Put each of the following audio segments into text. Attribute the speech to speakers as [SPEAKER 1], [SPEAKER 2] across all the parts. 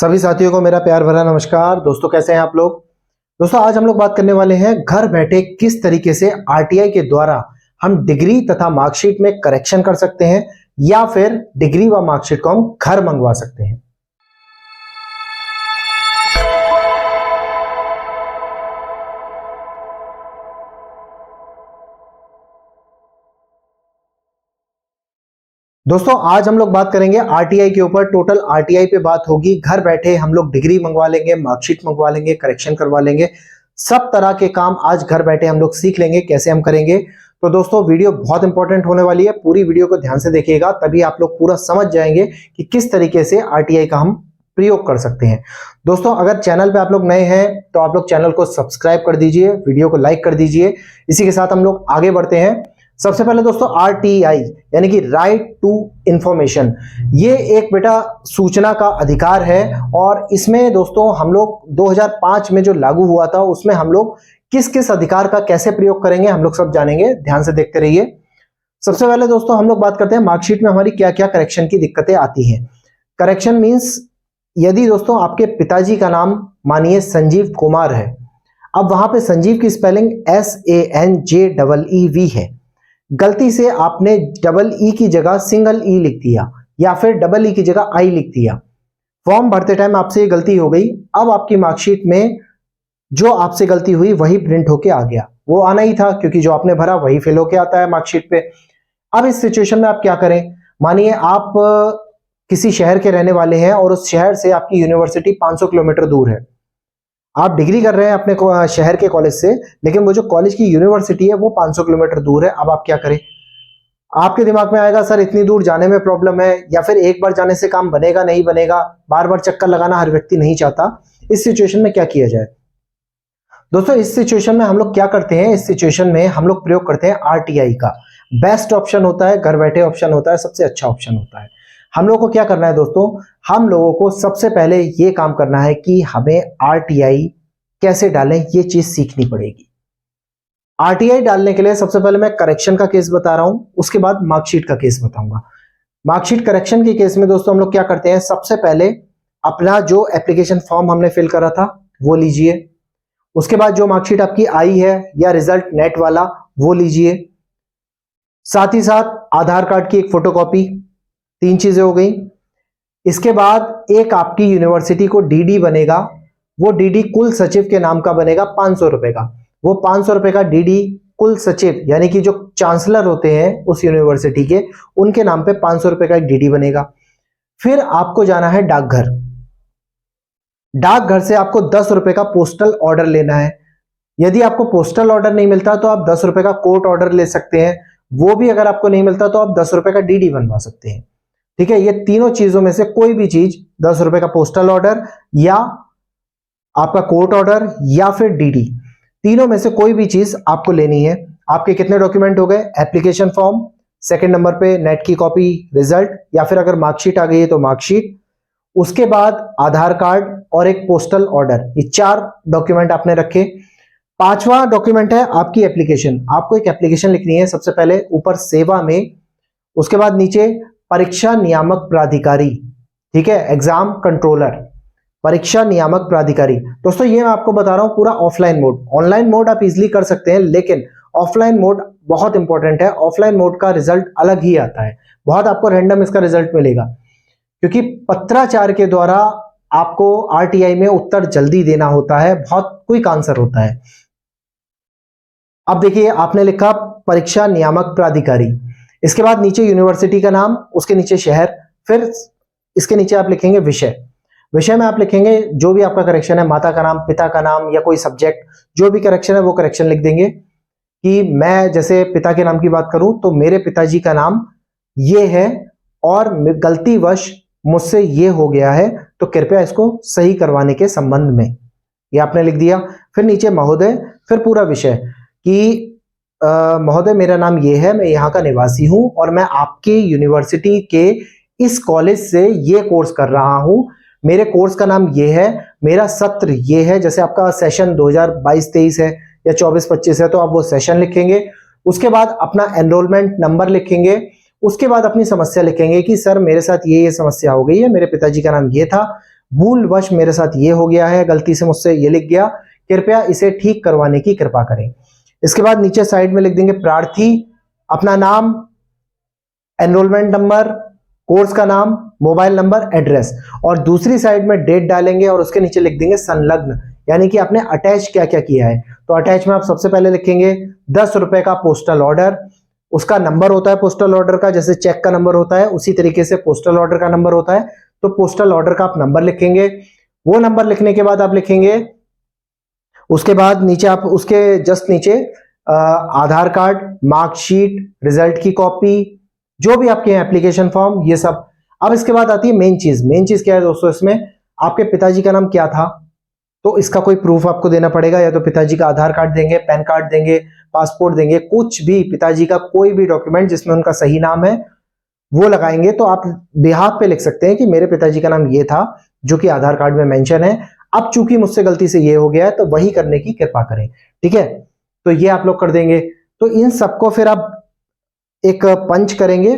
[SPEAKER 1] सभी साथियों को मेरा प्यार भरा नमस्कार। दोस्तों कैसे हैं आप लोग। दोस्तों आज हम लोग बात करने वाले हैं घर बैठे किस तरीके से आरटीआई के द्वारा हम डिग्री तथा मार्कशीट में करेक्शन कर सकते हैं या फिर डिग्री व मार्कशीट को हम घर मंगवा सकते हैं। दोस्तों आज हम लोग बात करेंगे आरटीआई के ऊपर। टोटल आरटीआई पे बात होगी। घर बैठे हम लोग डिग्री मंगवा लेंगे, मार्कशीट मंगवा लेंगे, करेक्शन करवा लेंगे। सब तरह के काम आज घर बैठे हम लोग सीख लेंगे कैसे हम करेंगे। तो दोस्तों वीडियो बहुत इंपॉर्टेंट होने वाली है, पूरी वीडियो को ध्यान से देखिएगा, तभी आप लोग पूरा समझ जाएंगे कि किस तरीके से आरटीआई का हम प्रयोग कर सकते हैं। दोस्तों अगर चैनल पे आप लोग नए हैं तो आप लोग चैनल को सब्सक्राइब कर दीजिए, वीडियो को लाइक कर दीजिए। इसी के साथ हम लोग आगे बढ़ते हैं। सबसे पहले दोस्तों आरटीआई यानी कि राइट टू इंफॉर्मेशन, ये एक बेटा सूचना का अधिकार है और इसमें दोस्तों हम लोग 2005 में जो लागू हुआ था उसमें हम लोग किस किस अधिकार का कैसे प्रयोग करेंगे हम लोग सब जानेंगे। ध्यान से देखते रहिए। सबसे पहले दोस्तों हम लोग बात करते हैं मार्कशीट में हमारी क्या क्या करेक्शन की दिक्कतें आती हैं। करेक्शन मीन्स यदि दोस्तों आपके पिताजी का नाम मानिए संजीव कुमार है, अब वहां पे संजीव की स्पेलिंग SANJEEV है, गलती से आपने डबल ई की जगह सिंगल ई लिख दिया या फिर डबल ई की जगह आई लिख दिया। फॉर्म भरते टाइम आपसे ये गलती हो गई। अब आपकी मार्कशीट में जो आपसे गलती हुई वही प्रिंट होके आ गया। वो आना ही था क्योंकि जो आपने भरा वही फिल होके आता है मार्कशीट पे। अब इस सिचुएशन में आप क्या करें। मानिए आप किसी शहर के रहने वाले हैं और उस शहर से आपकी यूनिवर्सिटी 500 किलोमीटर दूर है। आप डिग्री कर रहे हैं अपने शहर के कॉलेज से, लेकिन वो जो कॉलेज की यूनिवर्सिटी है वो 500 किलोमीटर दूर है। अब आप क्या करें। आपके दिमाग में आएगा सर इतनी दूर जाने में प्रॉब्लम है, या फिर एक बार जाने से काम बनेगा नहीं बनेगा, बार बार चक्कर लगाना हर व्यक्ति नहीं चाहता। इस सिचुएशन में क्या किया जाए। दोस्तों इस सिचुएशन में हम लोग क्या करते हैं, इस सिचुएशन में हम लोग प्रयोग करते हैं आरटीआई का। बेस्ट ऑप्शन होता है, घर बैठे ऑप्शन होता है, सबसे अच्छा ऑप्शन होता है। हम लोगों को क्या करना है दोस्तों, हम लोगों को सबसे पहले ये काम करना है कि हमें आरटीआई कैसे डालें ये चीज सीखनी पड़ेगी। आरटीआई डालने के लिए सबसे पहले मैं करेक्शन का केस बता रहा हूं, उसके बाद मार्कशीट का केस बताऊंगा। मार्कशीट करेक्शन के केस में दोस्तों हम लोग क्या करते हैं, सबसे पहले अपना जो एप्लीकेशन फॉर्म हमने फिल करा था वो लीजिए। उसके बाद जो मार्कशीट आपकी आई है या रिजल्ट नेट वाला वो लीजिए। साथ ही साथ आधार कार्ड की एक फोटोकॉपी। 3 चीजें हो गई। इसके बाद एक आपकी यूनिवर्सिटी को डीडी बनेगा, वो डीडी कुल सचिव के नाम का बनेगा 500 रुपए का। वो 500 रुपए का डीडी कुल सचिव यानी कि जो चांसलर होते हैं उस यूनिवर्सिटी के, उनके नाम पे 500 रुपए का एक डीडी बनेगा। फिर आपको जाना है डाकघर। डाकघर से आपको 10 रुपए का पोस्टल ऑर्डर लेना है। यदि आपको पोस्टल ऑर्डर नहीं मिलता तो आप 10 रुपए का कोर्ट ऑर्डर ले सकते हैं। वो भी अगर आपको नहीं मिलता तो आप 10 रुपए का डीडी बनवा सकते हैं। ठीक है, ये तीनों चीजों में से कोई भी चीज, 10 रुपए का पोस्टल ऑर्डर या आपका कोर्ट ऑर्डर या फिर डीडी, तीनों में से कोई भी चीज आपको लेनी है। आपके कितने डॉक्यूमेंट हो गए, एप्लीकेशन फॉर्म, सेकंड नंबर पे नेट की कॉपी, रिजल्ट, या फिर अगर मार्कशीट आ गई है तो मार्कशीट, उसके बाद आधार कार्ड और एक पोस्टल ऑर्डर। ये 4 डॉक्यूमेंट आपने रखे। 5वां डॉक्यूमेंट है आपकी एप्लीकेशन। आपको एक एप्लीकेशन लिखनी है सबसे पहले ऊपर सेवा में, उसके बाद नीचे परीक्षा नियामक प्राधिकारी। ठीक है, एग्जाम कंट्रोलर, परीक्षा नियामक प्राधिकारी। दोस्तों ये मैं आपको बता रहा हूं पूरा ऑफलाइन मोड। ऑनलाइन मोड आप इजीली कर सकते हैं, लेकिन ऑफलाइन मोड बहुत इंपॉर्टेंट है। ऑफलाइन मोड का रिजल्ट अलग ही आता है, बहुत आपको रैंडम इसका रिजल्ट मिलेगा, क्योंकि पत्राचार के द्वारा आपको आरटीआई में उत्तर जल्दी देना होता है, बहुत क्विक आंसर होता है। अब देखिए आपने लिखा परीक्षा नियामक प्राधिकारी, इसके बाद नीचे यूनिवर्सिटी का नाम, उसके नीचे शहर, फिर इसके नीचे आप लिखेंगे विषय। विषय में आप लिखेंगे जो भी आपका करेक्शन है, माता का नाम, पिता का नाम या कोई सब्जेक्ट, जो भी करेक्शन है वो करेक्शन लिख देंगे। कि मैं जैसे पिता के नाम की बात करूं तो मेरे पिताजी का नाम ये है और गलतीवश मुझसे ये हो गया है, तो कृपया इसको सही करवाने के संबंध में, ये आपने लिख दिया। फिर नीचे महोदय, फिर पूरा विषय कि महोदय मेरा नाम ये है, मैं यहाँ का निवासी हूं और मैं आपकी यूनिवर्सिटी के इस कॉलेज से ये कोर्स कर रहा हूं। मेरे कोर्स का नाम ये है, मेरा सत्र ये है। जैसे आपका सेशन 2022-23 है या 24-25 है तो आप वो सेशन लिखेंगे। उसके बाद अपना एनरोलमेंट नंबर लिखेंगे। उसके बाद अपनी समस्या लिखेंगे कि सर मेरे साथ ये समस्या हो गई है, मेरे पिताजी का नाम ये था, भूलवश मेरे साथ ये हो गया है, गलती से मुझसे ये लिख गया, कृपया इसे ठीक करवाने की कृपा करें। इसके बाद नीचे साइड में लिख देंगे प्रार्थी, अपना नाम, एनरोलमेंट नंबर, कोर्स का नाम, मोबाइल नंबर, एड्रेस, और दूसरी साइड में डेट डालेंगे और उसके नीचे लिख देंगे संलग्न, यानी कि आपने अटैच क्या क्या किया है। तो अटैच में आप सबसे पहले लिखेंगे 10 रुपए का पोस्टल ऑर्डर, उसका नंबर होता है पोस्टल ऑर्डर का, जैसे चेक का नंबर होता है उसी तरीके से पोस्टल ऑर्डर का नंबर होता है। तो पोस्टल ऑर्डर का आप नंबर लिखेंगे, वो नंबर लिखने के बाद आप लिखेंगे, उसके बाद नीचे आप उसके जस्ट नीचे आधार कार्ड, मार्कशीट, रिजल्ट की कॉपी, जो भी आपके एप्लीकेशन फॉर्म, ये सब। अब इसके बाद आती है मेन चीज। मेन चीज क्या है दोस्तों, इसमें आपके पिताजी का नाम क्या था, तो इसका कोई प्रूफ आपको देना पड़ेगा, या तो पिताजी का आधार कार्ड देंगे, पैन कार्ड देंगे, पासपोर्ट देंगे, कुछ भी, पिताजी का कोई भी डॉक्यूमेंट जिसमें उनका सही नाम है वो लगाएंगे। तो आप बिहाफ पे लिख सकते हैं कि मेरे पिताजी का नाम ये था जो कि आधार कार्ड में मेंशन है, अब चूंकि मुझसे गलती से ये हो गया है तो वही करने की कृपा करें। ठीक है, तो ये आप लोग कर देंगे। तो इन सबको फिर आप एक पंच करेंगे,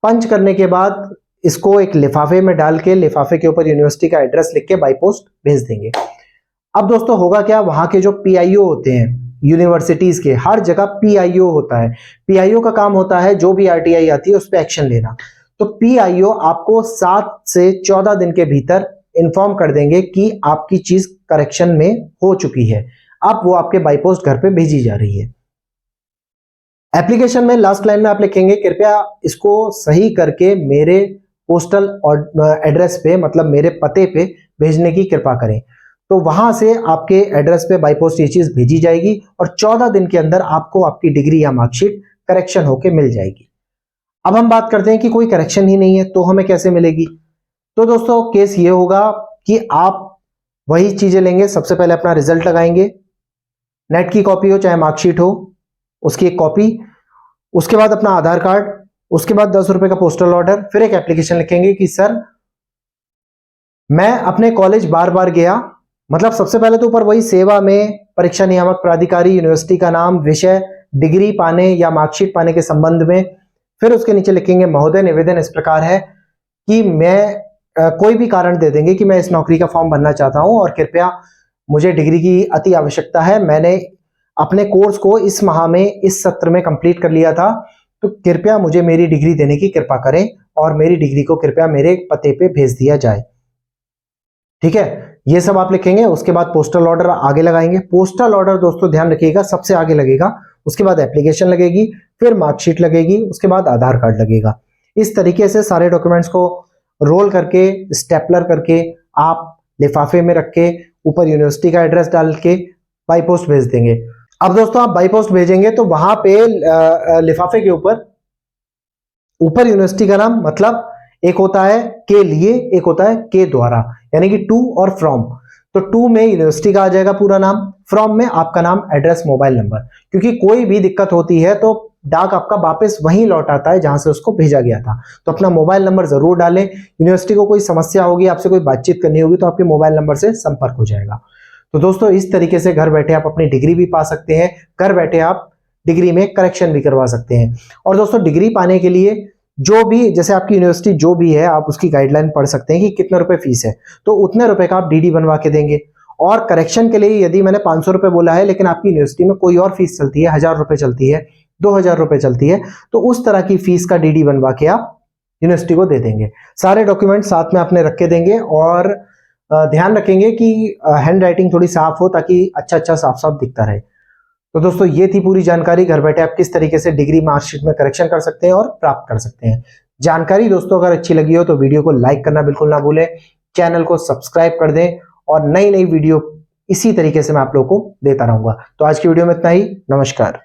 [SPEAKER 1] पंच करने के बाद इसको एक लिफाफे में डाल के, लिफाफे के ऊपर यूनिवर्सिटी का एड्रेस लिख के बाई पोस्ट भेज देंगे। अब दोस्तों होगा क्या, वहां के जो पीआईओ होते हैं यूनिवर्सिटीज के, हर जगह पीआईओ होता है। पीआईओ का काम होता है जो भी आरटीआई आती है उस पर एक्शन लेना। तो पीआईओ आपको 7 से 14 दिन के भीतर इन्फॉर्म कर देंगे कि आपकी चीज करेक्शन में हो चुकी है, अब वो आपके बाई पोस्ट घर पे भेजी जा रही है। एप्लीकेशन में लास्ट लाइन में आप लिखेंगे कृपया इसको सही करके मेरे पोस्टल एड्रेस पे, मतलब मेरे पते पे भेजने की कृपा करें। तो वहां से आपके एड्रेस पे बाई पोस्ट ये चीज भेजी जाएगी और 14 दिन के अंदर आपको आपकी डिग्री या मार्कशीट करेक्शन होके मिल जाएगी। अब हम बात करते हैं कि कोई करेक्शन ही नहीं है तो हमें कैसे मिलेगी। तो दोस्तों केस ये होगा कि आप वही चीजें लेंगे, सबसे पहले अपना रिजल्ट लगाएंगे, नेट की कॉपी हो चाहे मार्कशीट हो उसकी एक कॉपी, उसके बाद अपना आधार कार्ड, उसके बाद 10 रुपए का पोस्टल ऑर्डर, फिर एक एप्लीकेशन लिखेंगे कि सर मैं अपने कॉलेज बार बार गया, मतलब सबसे पहले तो ऊपर वही सेवा में परीक्षा नियामक प्राधिकारी, यूनिवर्सिटी का नाम, विषय, डिग्री पाने या मार्कशीट पाने के संबंध में, फिर उसके नीचे लिखेंगे महोदय निवेदन इस प्रकार है कि मैं कोई भी कारण दे देंगे कि मैं इस नौकरी का फॉर्म भरना चाहता हूं और कृपया मुझे डिग्री की अति आवश्यकता है, मैंने अपने कोर्स को इस माह में इस सत्र में कंप्लीट कर लिया था, तो कृपया मुझे मेरी डिग्री देने की कृपा करें और मेरी डिग्री को कृपया मेरे पते पे भेज दिया जाए। ठीक है, ये सब आप लिखेंगे। उसके बाद पोस्टल ऑर्डर आगे लगाएंगे। पोस्टल ऑर्डर दोस्तों ध्यान रखिएगा सबसे आगे लगेगा, उसके बाद एप्लीकेशन लगेगी, फिर मार्कशीट लगेगी, उसके बाद आधार कार्ड लगेगा। इस तरीके से सारे डॉक्यूमेंट्स को रोल करके, स्टेपलर करके आप लिफाफे में रख के ऊपर यूनिवर्सिटी का एड्रेस डाल के बाई पोस्ट भेज देंगे। अब दोस्तों आप बाई पोस्ट भेजेंगे तो वहां पे लिफाफे के ऊपर यूनिवर्सिटी का नाम, मतलब एक होता है के लिए, एक होता है के द्वारा, यानी कि टू और फ्रॉम। तो टू में यूनिवर्सिटी का आ जाएगा पूरा नाम, फ्रॉम में आपका नाम, एड्रेस, मोबाइल नंबर, क्योंकि कोई भी दिक्कत होती है तो डाक आपका वापस वहीं लौट आता है जहां से उसको भेजा गया था। तो अपना मोबाइल नंबर जरूर डालें। यूनिवर्सिटी को कोई समस्या होगी, आपसे कोई बातचीत करनी होगी तो आपके मोबाइल नंबर से संपर्क हो जाएगा। तो दोस्तों इस तरीके से घर बैठे आप अपनी डिग्री भी पा सकते हैं, घर बैठे आप डिग्री में करेक्शन भी करवा सकते हैं। और दोस्तों डिग्री पाने के लिए जो भी, जैसे आपकी यूनिवर्सिटी जो भी है, आप उसकी गाइडलाइन पढ़ सकते हैं कि कितने रुपए फीस है, तो उतने रुपए का आप डीडी बनवा के देंगे। और करेक्शन के लिए यदि मैंने 500 रुपए बोला है लेकिन आपकी यूनिवर्सिटी में कोई और फीस चलती है, 1000 रुपए चलती है, 2000 रुपए चलती है, तो उस तरह की फीस का डीडी बनवा के आप यूनिवर्सिटी को दे देंगे। सारे डॉक्यूमेंट साथ में आपने रख के देंगे और ध्यान रखेंगे कि हैंड राइटिंग थोड़ी साफ हो ताकि अच्छा अच्छा साफ साफ दिखता रहे। तो दोस्तों ये थी पूरी जानकारी, घर बैठे आप किस तरीके से डिग्री मार्कशीट में करेक्शन कर सकते हैं और प्राप्त कर सकते हैं। जानकारी दोस्तों अगर अच्छी लगी हो तो वीडियो को लाइक करना बिल्कुल ना भूलें, चैनल को सब्सक्राइब कर दें और नई नई वीडियो इसी तरीके से मैं आप लोगों को देता रहूंगा। तो आज की वीडियो में इतना ही, नमस्कार।